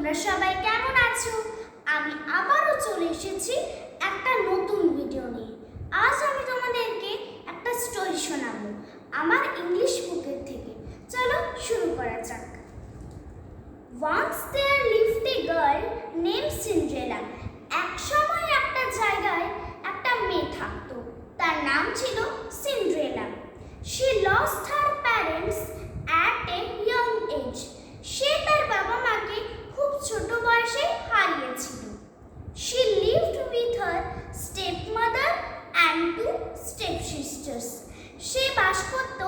তোমরা সবাই কেমন আছো? আমি আবারও চলে এসেছি একটা নতুন ভিডিও নিয়ে। আজ আমি তোমাদেরকে একটা স্টোরি শোনাবো আমার ইংলিশ বুকের থেকে। চলো শুরু করা যাক। Once there lived a girl named Cinderella. এক সময় একটা জায়গায় একটা মেয়ে থাকতো, তার নাম ছিল Cinderella. She lost her parents at a young age. সে তার বাবা মাকে খুব ছোট বয়সে হারিয়েছিল। She lived with her stepmother and two stepsisters. সে বাস করত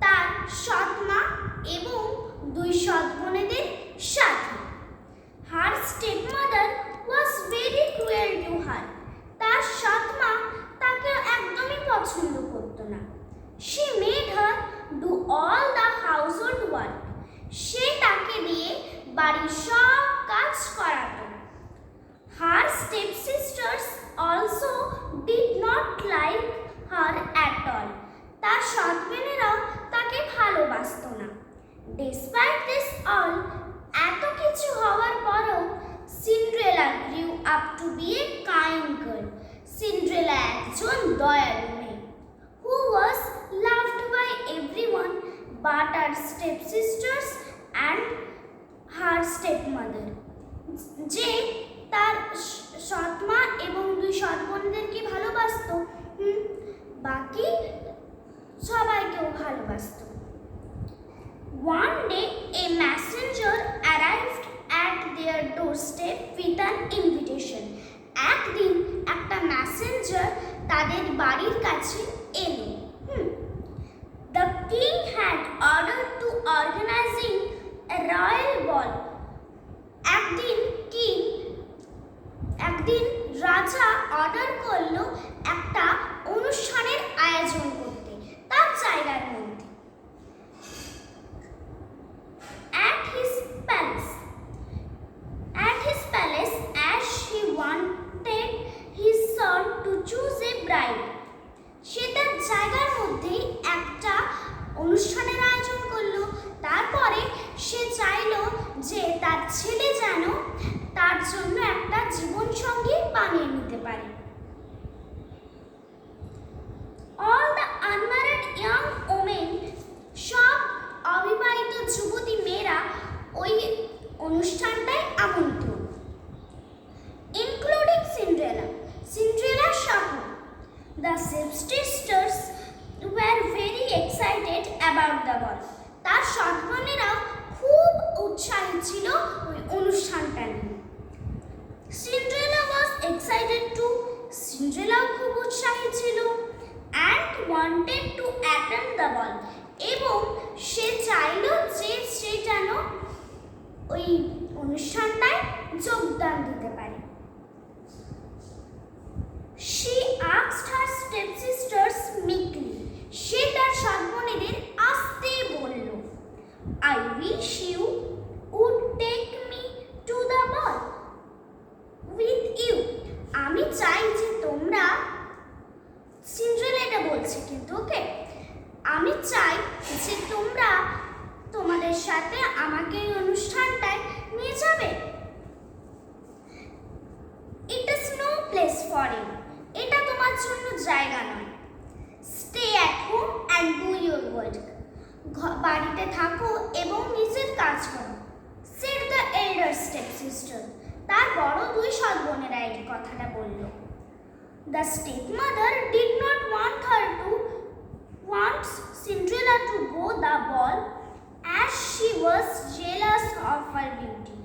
তার সৎ মা এবং দুই সৎ বোনেদের সাথে। Her stepmother was very cruel to her. তার সৎ মা তাকে একদমই পছন্দ করত না। She made her do all the household work. সে তাকে দিয়ে বাড়ির সব কাজ করাতো। Her stepsisters also did not like her at all. তার সৎ বোনেরাও তাকে ভালোবাসতো না। Despite this all, এত কিছু হওয়ার পরও Cinderella grew up to be a kind girl. Cinderella একজন দয়ালু মেয়ে who was loved by everyone but her stepsisters and her stepmother. যে তার সৎ মা এবং দুই সৎ বোনদেরকে ভালোবাসতো, বাকি সবাইকেও ভালোবাসতো। One day a messenger arrived at their doorstep with an invitation. একদিন একটা মেসেঞ্জার তাদের বাড়ির কাছে এলো। The king had ordered to organizing a royal ball. একদিন রাজা অর্ডার করলো একটা অনুষ্ঠানের আয়োজন করতে তার জায়গার মধ্যে। At his palace, as he wanted his son to choose a bride. সে তার জায়গার মধ্যে একটা অনুষ্ঠানের আয়োজন করলো। তারপরে সে চাইলো যে তার ছেলে যেন তার জন্য একটা জীবন সঙ্গী বানিয়ে নিতে পারে। All the unmarried young women, সব অবিবাহিত যুবতী মেয়েরা ওই অনুষ্ঠানটায় আমন্ত্রণ, including Cinderella সহ। The stepsisters were very excited about the ball. তার সৎ বোনেরাও খুব উৎসাহী ছিল ওই অনুষ্ঠানটা নিয়ে। Cinderella was excited too. সিন্ড্রেলাও খুব উৎসাহী ছিল and wanted to attend the ball. এবং সে চাইল যে সে যেন ওই অনুষ্ঠানটায় যোগদান দিতে পারে। She asked her stepsisters meekly. সে তার সৎ বোনেদের আস্তে বলল, I wish you would take me to the ball with you. আমি চাই যে তোমরা, সিন্ড্রেলা এটা বলছে কিন্তু, ওকে, আমি চাই যে তোমরা তোমাদের সাথে আমাকে এই অনুষ্ঠানটায় নিয়ে যাবে। It is no place for you. এটা তোমার জন্য জায়গা নয়। Stay at home and do your work. বাড়িতে থাকো এবং নিজের কাজ করো, said the elder stepsister. তার বড় দুই সৎ বোনেরা এই কথাটা বলল। The stepmother did not want Cinderella to go the ball as she was jealous of her beauty.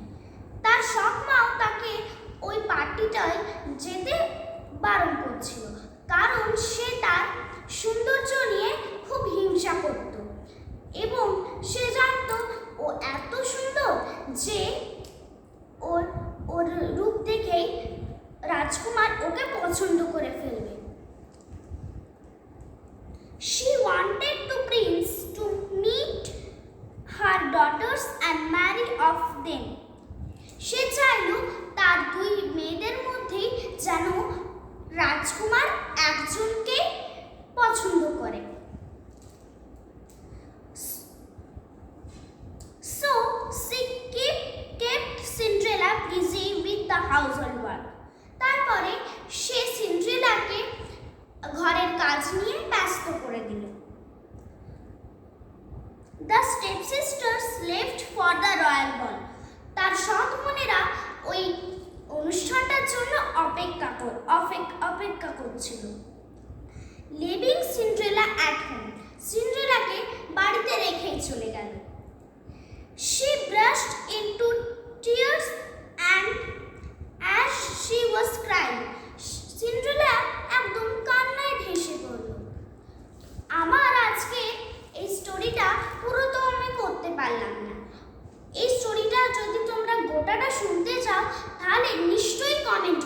তার সৎ মাও তাকে ওই পার্টিটায় যেতে বারণ করছিল, কারণ সে তার সৌন্দর্য নিয়ে খুব হিংসা করত এবং সে জানত ও এত সুন্দর যে ওর রূপ দেখেই রাজকুমার ওকে পছন্দ করে ফেলবে। She wanted the prince to meet her daughters and marry off them. সে চাইল তার দুই মেয়েদের মধ্যেই যেন রাজকুমার একজনকে পছন্দ করে। So she kept left for the royal ball. তার সৎ বোনেরা ওই অনুষ্ঠানটার জন্য অপেক্ষা করছিল। Leaving Cinderella at home. সিন্ড্রেলাকে বাড়িতে রেখেই চলে গেল। She burst into tears and as she was crying, Cinderella একদম কান্নায় ভেসে পড়ল। আমার আজকে এই স্টোরিটা পুরো তো আমি করতে পারলাম না। এই স্টোরিটা যদি তোমরা গোটাটা শুনতে চাও তাহলে নিশ্চয়ই কমেন্ট